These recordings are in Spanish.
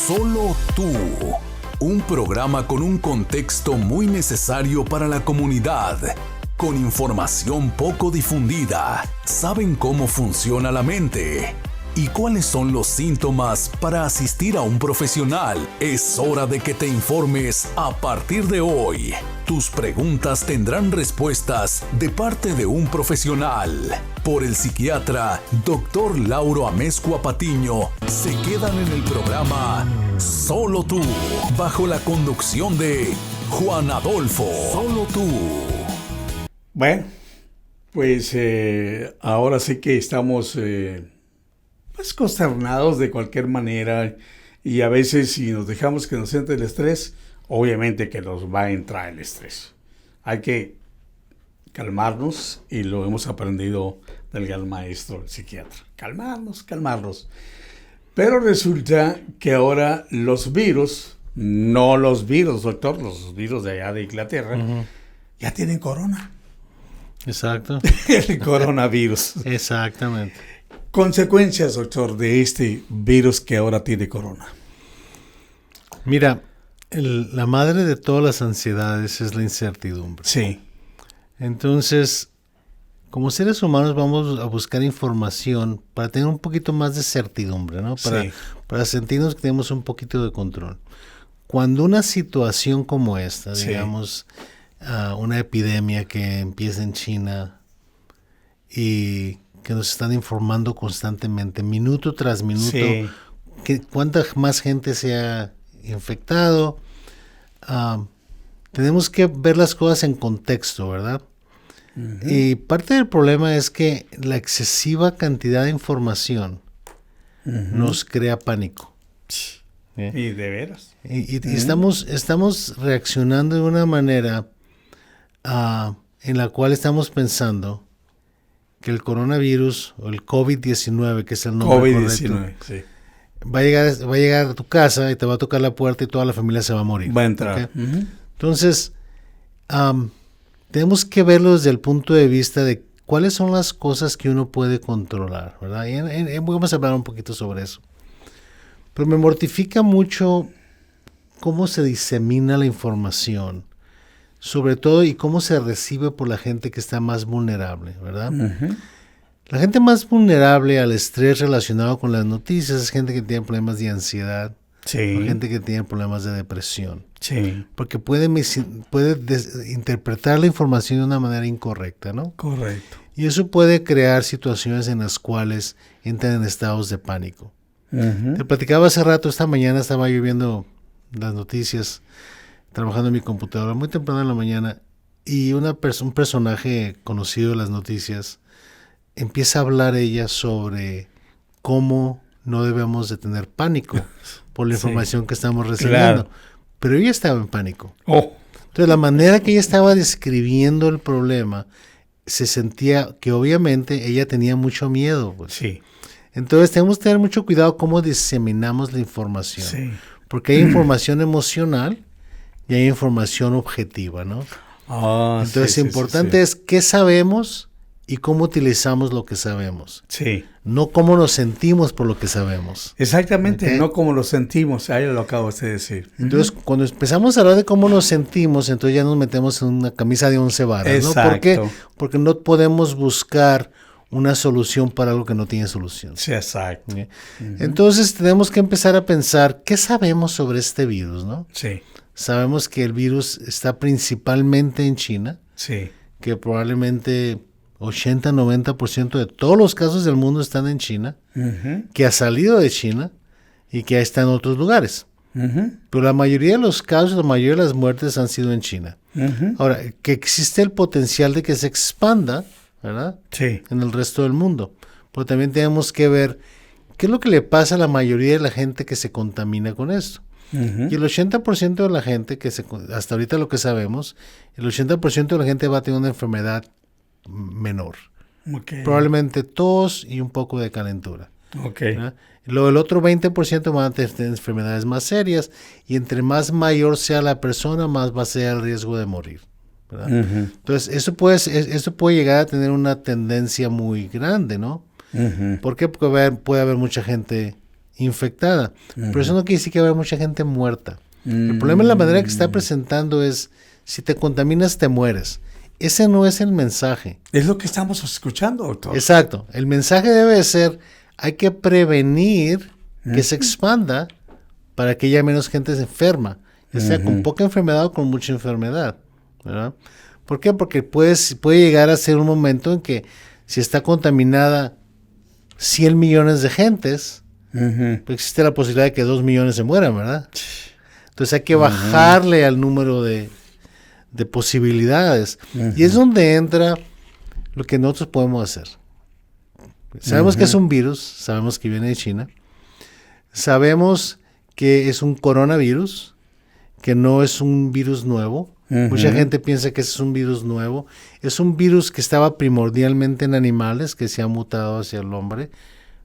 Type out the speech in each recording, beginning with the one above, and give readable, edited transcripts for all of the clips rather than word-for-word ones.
Solo tú. Un programa con un contexto muy necesario para la comunidad. Con información poco difundida. ¿Saben cómo funciona la mente? ¿Y cuáles son los síntomas para asistir a un profesional? Es hora de que te informes a partir de hoy. Tus preguntas tendrán respuestas de parte de un profesional. Por el psiquiatra Dr. Lauro Amezcua Patiño. Se quedan en el programa Solo Tú, bajo la conducción de Juan Adolfo. Solo Tú. Bueno, pues ahora sí que estamos pues consternados de cualquier manera, y a veces si nos dejamos que nos entre el estrés, obviamente que nos va a entrar el estrés. Hay que calmarnos, y lo hemos aprendido del gran maestro, el psiquiatra. Calmarnos. Pero resulta que ahora los virus, no los virus, doctor, los virus de allá de Inglaterra, ya tienen corona. Exacto. El coronavirus. Exactamente. Consecuencias, doctor, de este virus que ahora tiene corona. Mira, la madre de todas las ansiedades es la incertidumbre. Sí. Entonces, como seres humanos vamos a buscar información para tener un poquito más de certidumbre, ¿no? Para sentirnos que tenemos un poquito de control. Cuando una situación como esta, digamos, una epidemia que empieza en China y que nos están informando constantemente, minuto tras minuto, que cuánta más gente se ha infectado. Tenemos que ver las cosas en contexto, ¿verdad? Uh-huh. Y parte del problema es que la excesiva cantidad de información nos crea pánico. Y de veras. Y estamos reaccionando de una manera en la cual estamos pensando que el coronavirus o el COVID-19, que es el nombre correcto, va a llegar a tu casa y te va a tocar la puerta y toda la familia se va a morir. Va a entrar. ¿Okay? Uh-huh. Entonces, tenemos que verlo desde el punto de vista de cuáles son las cosas que uno puede controlar, ¿verdad? Y vamos a hablar un poquito sobre eso. Pero me mortifica mucho cómo se disemina la información, sobre todo, y cómo se recibe por la gente que está más vulnerable, ¿verdad? Uh-huh. La gente más vulnerable al estrés relacionado con las noticias es gente que tiene problemas de ansiedad, gente que tiene problemas de depresión. Porque puede interpretar la información de una manera incorrecta, ¿no? Correcto. Y eso puede crear situaciones en las cuales entran en estados de pánico. Uh-huh. Te platicaba hace rato, esta mañana estaba yo viendo las noticias, trabajando en mi computadora muy temprano en la mañana, y un personaje conocido de las noticias empieza a hablar ella sobre cómo no debemos de tener pánico por la información que estamos recibiendo. Claro. Pero ella estaba en pánico. Entonces la manera que ella estaba describiendo el problema, se sentía que obviamente ella tenía mucho miedo. Pues. Entonces tenemos que tener mucho cuidado cómo diseminamos la información. Porque hay información emocional y hay información objetiva, ¿no? Entonces, importante es qué sabemos y cómo utilizamos lo que sabemos. No cómo nos sentimos por lo que sabemos. Exactamente, ¿okay? No cómo lo sentimos, ahí lo acabo de decir. Entonces, cuando empezamos a hablar de cómo nos sentimos, entonces ya nos metemos en una camisa de 11 varas, ¿no? ¿Por qué? Porque no podemos buscar una solución para algo que no tiene solución. Exacto. ¿Okay? Uh-huh. Entonces, tenemos que empezar a pensar, ¿qué sabemos sobre este virus, no? Sabemos que el virus está principalmente en China, que probablemente 80-90% de todos los casos del mundo están en China, que ha salido de China y que está en otros lugares. Pero la mayoría de los casos, la mayoría de las muertes han sido en China. Ahora, que existe el potencial de que se expanda, ¿verdad? En el resto del mundo. Pero también tenemos que ver qué es lo que le pasa a la mayoría de la gente que se contamina con esto. Y el 80% de la gente, hasta ahorita lo que sabemos, el 80% de la gente va a tener una enfermedad menor. Probablemente tos y un poco de calentura. Luego el otro 20% van a tener enfermedades más serias, y entre más mayor sea la persona, más va a ser el riesgo de morir, ¿verdad? Entonces eso puede llegar a tener una tendencia muy grande, ¿no? ¿Por qué? Porque puede haber mucha gente infectada. Pero eso no quiere decir que va a haber mucha gente muerta. El problema en la manera que está presentando es, si te contaminas, te mueres. Ese no es el mensaje. Es lo que estamos escuchando, doctor. Exacto. El mensaje debe ser, hay que prevenir que se expanda para que haya menos gente enferma, ya sea con poca enfermedad o con mucha enfermedad, ¿verdad? ¿Por qué? Porque puede llegar a ser un momento en que si está contaminada 100 millones de gentes, pues existe la posibilidad de que 2 millones se mueran, ¿verdad? Entonces hay que bajarle al número de posibilidades. Y es donde entra lo que nosotros podemos hacer. Sabemos que es un virus, sabemos que viene de China, sabemos que es un coronavirus, que no es un virus nuevo. Mucha gente piensa que es un virus nuevo. Es un virus que estaba primordialmente en animales, que se ha mutado hacia el hombre,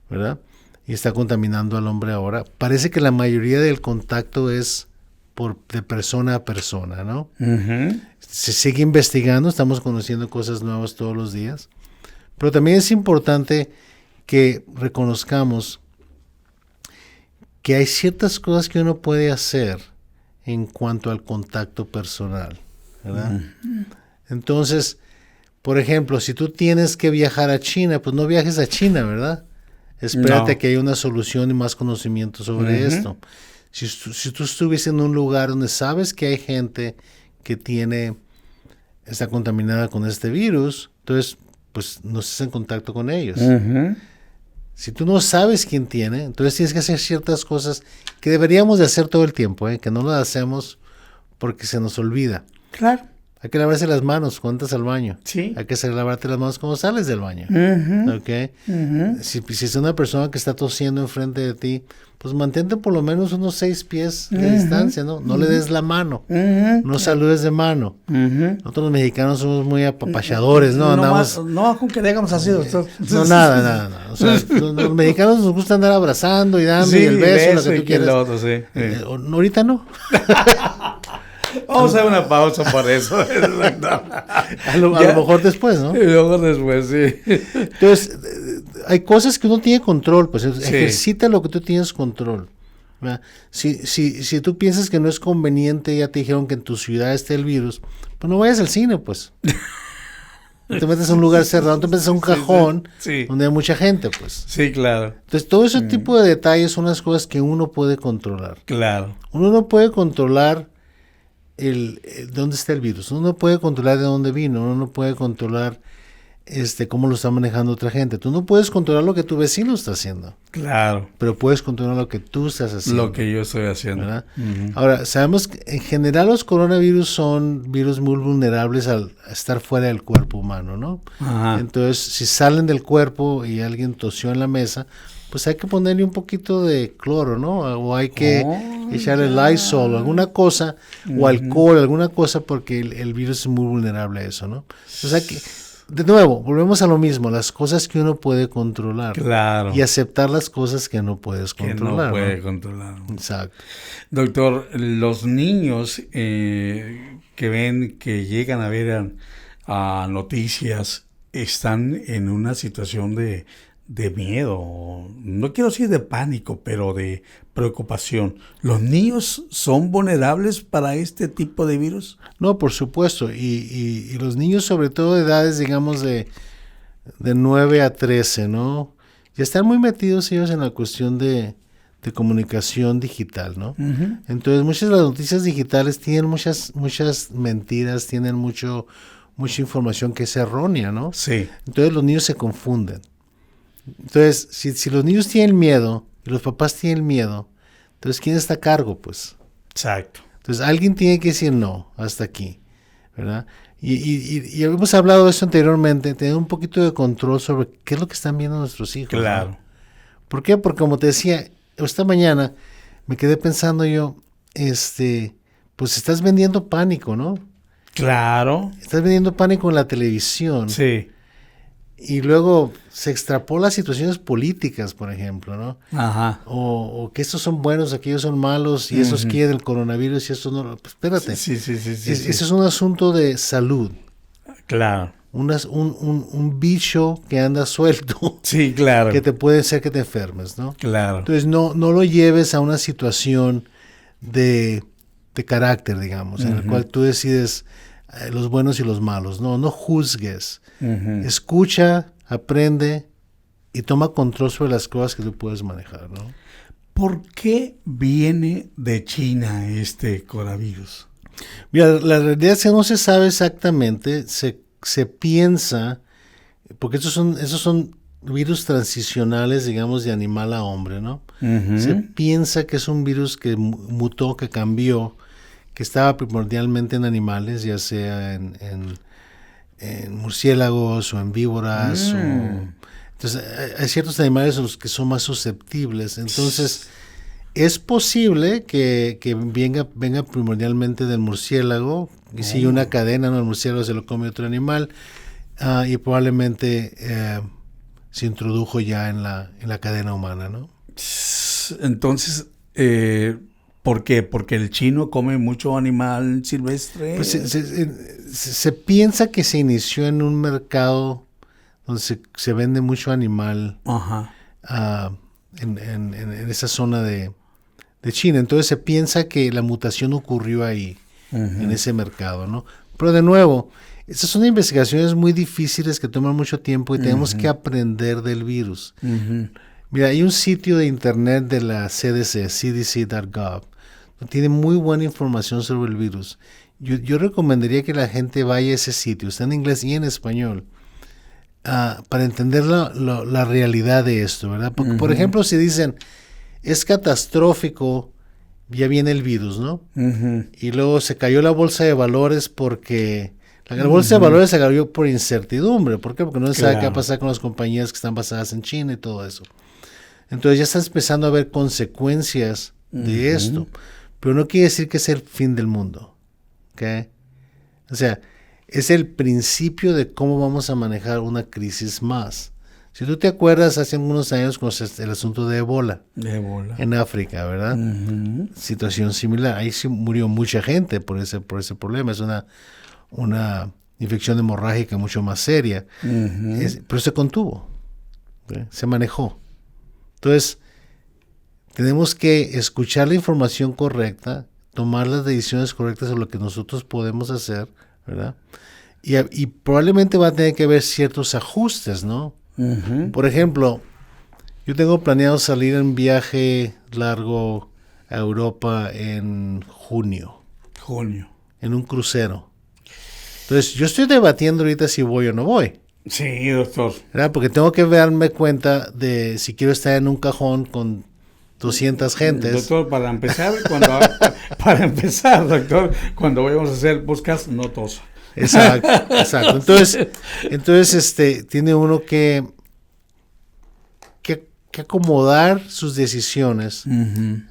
¿verdad? Y está contaminando al hombre ahora. Parece que la mayoría del contacto es de persona a persona, ¿no? Se sigue investigando, estamos conociendo cosas nuevas todos los días. Pero también es importante que reconozcamos que hay ciertas cosas que uno puede hacer en cuanto al contacto personal, ¿verdad? Entonces, por ejemplo, si tú tienes que viajar a China, pues no viajes a China, ¿verdad? Espérate que haya una solución y más conocimiento sobre esto. Si tú estuvieses en un lugar donde sabes que hay gente que está contaminada con este virus, entonces, pues no estés en contacto con ellos. Si tú no sabes quién tiene, entonces tienes que hacer ciertas cosas que deberíamos de hacer todo el tiempo, que no las hacemos porque se nos olvida. Claro. Hay que lavarse las manos cuando entras al baño. Sí. Hay que lavarte las manos cuando sales del baño. ¿Okay? Si es una persona que está tosiendo enfrente de ti, pues mantente por lo menos unos 6 pies de distancia, ¿no? No le des la mano. No saludes de mano. Nosotros los mexicanos somos muy apapachadores, ¿no? No, con que digamos así, doctor. No, nada. O sea, los mexicanos nos gusta andar abrazando y dando y el beso, lo que tú quieras. Ahorita no. Vamos a hacer una pausa por eso. a lo mejor después, ¿no? Y luego después, sí. Entonces, hay cosas que uno tiene control, pues ejercita lo que tú tienes control. ¿Verdad? Si tú piensas que no es conveniente, ya te dijeron que en tu ciudad está el virus, pues no vayas al cine, pues. No te metes a un lugar cerrado, no te metes a un cajón donde hay mucha gente, pues. Sí, claro. Entonces, todo ese tipo de detalles son las cosas que uno puede controlar. Claro. Uno no puede controlar dónde está el virus. Uno no puede controlar de dónde vino. Uno no puede controlar cómo lo está manejando otra gente. Tú no puedes controlar lo que tu vecino está haciendo. Claro. Pero puedes controlar lo que tú estás haciendo. Lo que yo estoy haciendo. ¿Verdad? Ahora, sabemos que en general los coronavirus son virus muy vulnerables al estar fuera del cuerpo humano, ¿no? Entonces, si salen del cuerpo y alguien tosió en la mesa, pues hay que ponerle un poquito de cloro, ¿no? O hay que echarle Lysol, alguna cosa, o alcohol, alguna cosa, porque el virus es muy vulnerable a eso, ¿no? O sea que, de nuevo, volvemos a lo mismo, las cosas que uno puede controlar. Claro. Y aceptar las cosas que no puedes controlar. Que no puede controlar. Exacto. Doctor, los niños que llegan a ver a noticias, están en una situación de miedo, no quiero decir de pánico, pero de preocupación. ¿Los niños son vulnerables para este tipo de virus? No, por supuesto, y los niños sobre todo de edades, digamos, de 9 a 13, ¿no? Ya están muy metidos ellos en la cuestión de comunicación digital, ¿no? Entonces, muchas de las noticias digitales tienen muchas mentiras, tienen mucha información que es errónea, ¿no? Sí. Entonces, los niños se confunden. Entonces, si los niños tienen miedo y los papás tienen miedo, entonces ¿quién está a cargo? Pues. Exacto. Entonces alguien tiene que decir no, hasta aquí, ¿verdad? Y hemos hablado de eso anteriormente, tener un poquito de control sobre qué es lo que están viendo nuestros hijos. Claro. ¿No? ¿Por qué? Porque como te decía, esta mañana me quedé pensando yo, pues estás vendiendo pánico, ¿no? Claro. Estás vendiendo pánico en la televisión. Sí. Y luego se extrapola a situaciones políticas, por ejemplo, ¿no? Ajá. O que estos son buenos, aquellos son malos, y esos quieren el coronavirus y estos no. Pues espérate. Sí. Ese es un asunto de salud. Claro. un bicho que anda suelto. Sí, claro. Que te puede hacer que te enfermes, ¿no? Claro. Entonces no lo lleves a una situación de carácter, digamos, en el cual tú decides los buenos y los malos. No juzgues. Escucha, aprende y toma control sobre las cosas que tú puedes manejar, ¿no? ¿Por qué viene de China este coronavirus? Mira, la realidad es que no se sabe exactamente, se piensa, porque esos son virus transicionales, digamos, de animal a hombre, ¿no? Se piensa que es un virus que mutó, que cambió, que estaba primordialmente en animales, ya sea en murciélagos o en víboras. Entonces, hay ciertos animales a los que son más susceptibles. Entonces, es posible que venga primordialmente del murciélago, y sigue una cadena, ¿no? El murciélago se lo come otro animal, y probablemente se introdujo ya en la cadena humana, ¿no? Entonces, ¿por qué? ¿Porque el chino come mucho animal silvestre? Pues se piensa que se inició en un mercado donde se vende mucho animal en esa zona de China. Entonces se piensa que la mutación ocurrió ahí, en ese mercado, ¿no? Pero de nuevo, estas son investigaciones muy difíciles que toman mucho tiempo y tenemos que aprender del virus. Mira, hay un sitio de internet de la CDC, cdc.gov, donde tiene muy buena información sobre el virus. Yo recomendaría que la gente vaya a ese sitio, está en inglés y en español, para entender la realidad de esto, ¿verdad? Porque, por ejemplo, si dicen, es catastrófico, ya viene el virus, ¿no? Y luego se cayó la bolsa de valores porque... La bolsa de valores se cayó por incertidumbre. ¿Por qué? Porque no se sabe qué va a pasar con las compañías que están basadas en China y todo eso. Entonces ya estás empezando a ver consecuencias de esto. Pero no quiere decir que es el fin del mundo. ¿Ok? O sea, es el principio de cómo vamos a manejar una crisis más. Si tú te acuerdas, hace algunos años con el asunto de Ébola. En África, ¿verdad? Situación similar. Ahí sí murió mucha gente por ese problema. Es una infección hemorrágica mucho más seria. Pero se contuvo. ¿Okay? Se manejó. Entonces, tenemos que escuchar la información correcta, tomar las decisiones correctas sobre lo que nosotros podemos hacer, ¿verdad? Y probablemente va a tener que haber ciertos ajustes, ¿no? Por ejemplo, yo tengo planeado salir en viaje largo a Europa en junio. En un crucero. Entonces, yo estoy debatiendo ahorita si voy o no voy. Sí, doctor. ¿Verdad? Porque tengo que darme cuenta de si quiero estar en un cajón con 200 gentes. Doctor, para empezar, doctor, cuando vayamos a hacer podcast, no toso. Exacto. Entonces, tiene uno que acomodar sus decisiones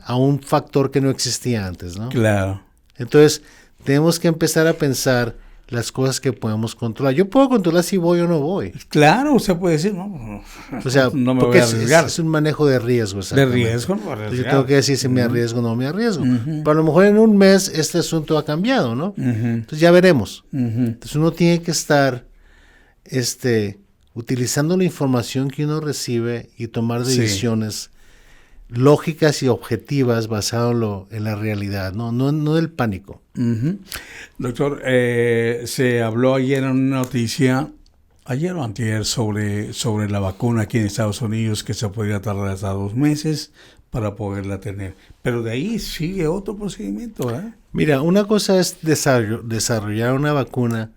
a un factor que no existía antes, ¿no? Claro. Entonces, tenemos que empezar a pensar las cosas que podemos controlar. Yo puedo controlar si voy o no voy. Claro, usted puede decir, no, o sea, no me voy a arriesgar. Es un manejo de riesgo. De riesgo, no yo tengo que decir si me arriesgo o no me arriesgo. Pero a lo mejor en un mes este asunto ha cambiado, ¿no? Entonces ya veremos. Entonces uno tiene que estar utilizando la información que uno recibe y tomar decisiones lógicas y objetivas basado en la realidad, no del pánico. Doctor, se habló ayer en una noticia, ayer o antier, sobre la vacuna aquí en Estados Unidos, que se podría tardar hasta 2 meses para poderla tener. Pero de ahí sigue otro procedimiento, ¿eh? Mira, una cosa es desarrollar una vacuna,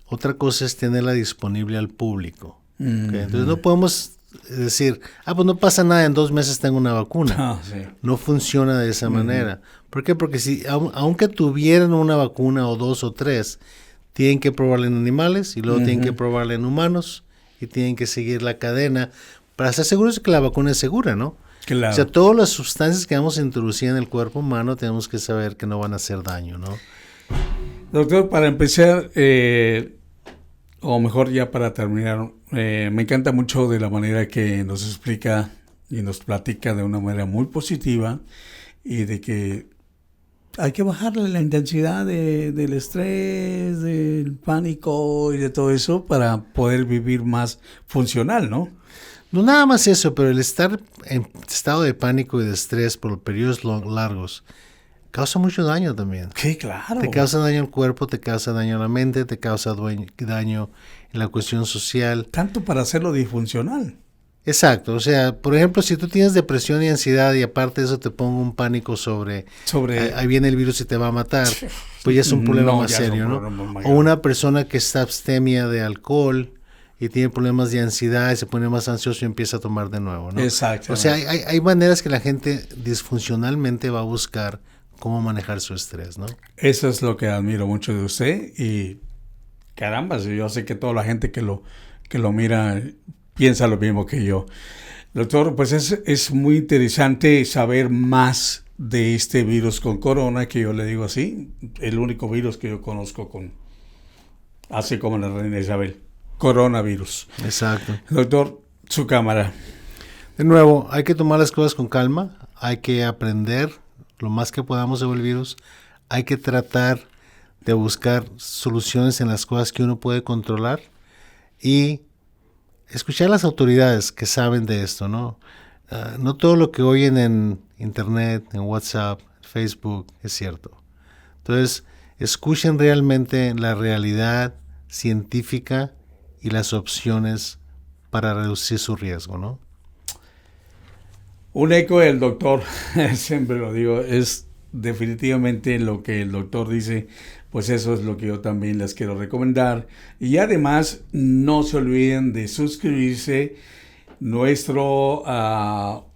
otra cosa es tenerla disponible al público. ¿Okay? Entonces no podemos decir, pues no pasa nada, en 2 meses tengo una vacuna. No funciona de esa manera. ¿Por qué? Porque si aunque tuvieran una vacuna o 2 o 3, tienen que probarla en animales y luego tienen que probarla en humanos y tienen que seguir la cadena para estar seguros de que la vacuna es segura, ¿no? Claro. O sea, todas las sustancias que vamos a introducir en el cuerpo humano tenemos que saber que no van a hacer daño, ¿no? Doctor, para empezar, o mejor ya para terminar, me encanta mucho de la manera que nos explica y nos platica de una manera muy positiva y de que hay que bajarle la intensidad del estrés, del pánico y de todo eso para poder vivir más funcional, ¿no? No nada más eso, pero el estar en estado de pánico y de estrés por periodos largos causa mucho daño también. Sí, claro. Te causa daño al cuerpo, te causa daño a la mente, te causa daño en la cuestión social. Tanto para hacerlo disfuncional. Exacto, o sea, por ejemplo, si tú tienes depresión y ansiedad y aparte de eso te pongo un pánico sobre ahí viene el virus y te va a matar, pues ya es un problema más serio, ¿no? O una persona que está abstemia de alcohol y tiene problemas de ansiedad y se pone más ansioso y empieza a tomar de nuevo, ¿no? Exacto. O sea, hay maneras que la gente disfuncionalmente va a buscar cómo manejar su estrés, ¿no? Eso es lo que admiro mucho de usted y caramba, yo sé que toda la gente que lo mira piensa lo mismo que yo. Doctor, pues es muy interesante saber más de este virus con corona, que yo le digo así, el único virus que yo conozco así como la reina Isabel, coronavirus. Exacto. Doctor, su cámara. De nuevo, hay que tomar las cosas con calma, hay que aprender lo más que podamos sobre el virus, hay que tratar de buscar soluciones en las cosas que uno puede controlar y escuchar a las autoridades que saben de esto, ¿no? No todo lo que oyen en internet, en WhatsApp, Facebook es cierto. Entonces, escuchen realmente la realidad científica y las opciones para reducir su riesgo, ¿no? Un eco del doctor, siempre lo digo, es definitivamente lo que el doctor dice, pues eso es lo que yo también les quiero recomendar. Y además, no se olviden de suscribirse. Nuestro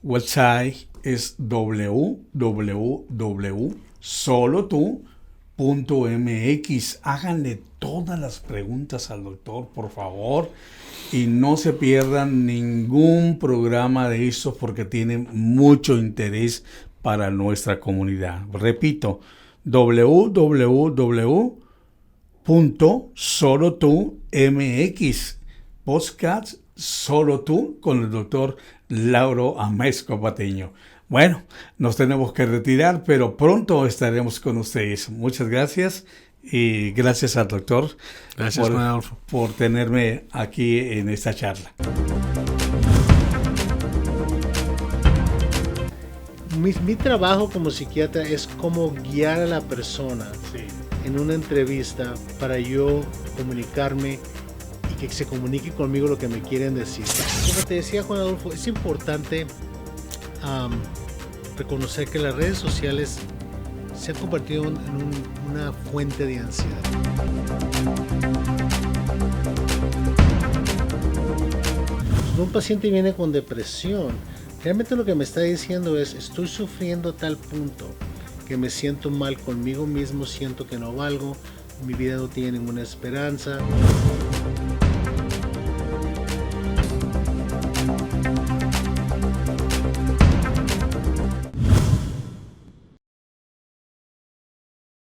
website es www.solotu.mx. Háganle todas las preguntas al doctor, por favor. Y no se pierdan ningún programa de estos porque tiene mucho interés para nuestra comunidad. Repito, www.solotu.mx. Podcast Solo Tú con el doctor Lauro Amezco Patiño. Bueno, nos tenemos que retirar, pero pronto estaremos con ustedes. Muchas gracias. Y gracias al doctor por tenerme aquí en esta charla. Mi trabajo como psiquiatra es cómo guiar a la persona en una entrevista para yo comunicarme y que se comunique conmigo lo que me quieren decir. Como te decía Juan Adolfo, es importante reconocer que las redes sociales se han convertido en una fuente de ansiedad. Cuando un paciente viene con depresión, realmente lo que me está diciendo es: estoy sufriendo a tal punto que me siento mal conmigo mismo, siento que no valgo, mi vida no tiene ninguna esperanza.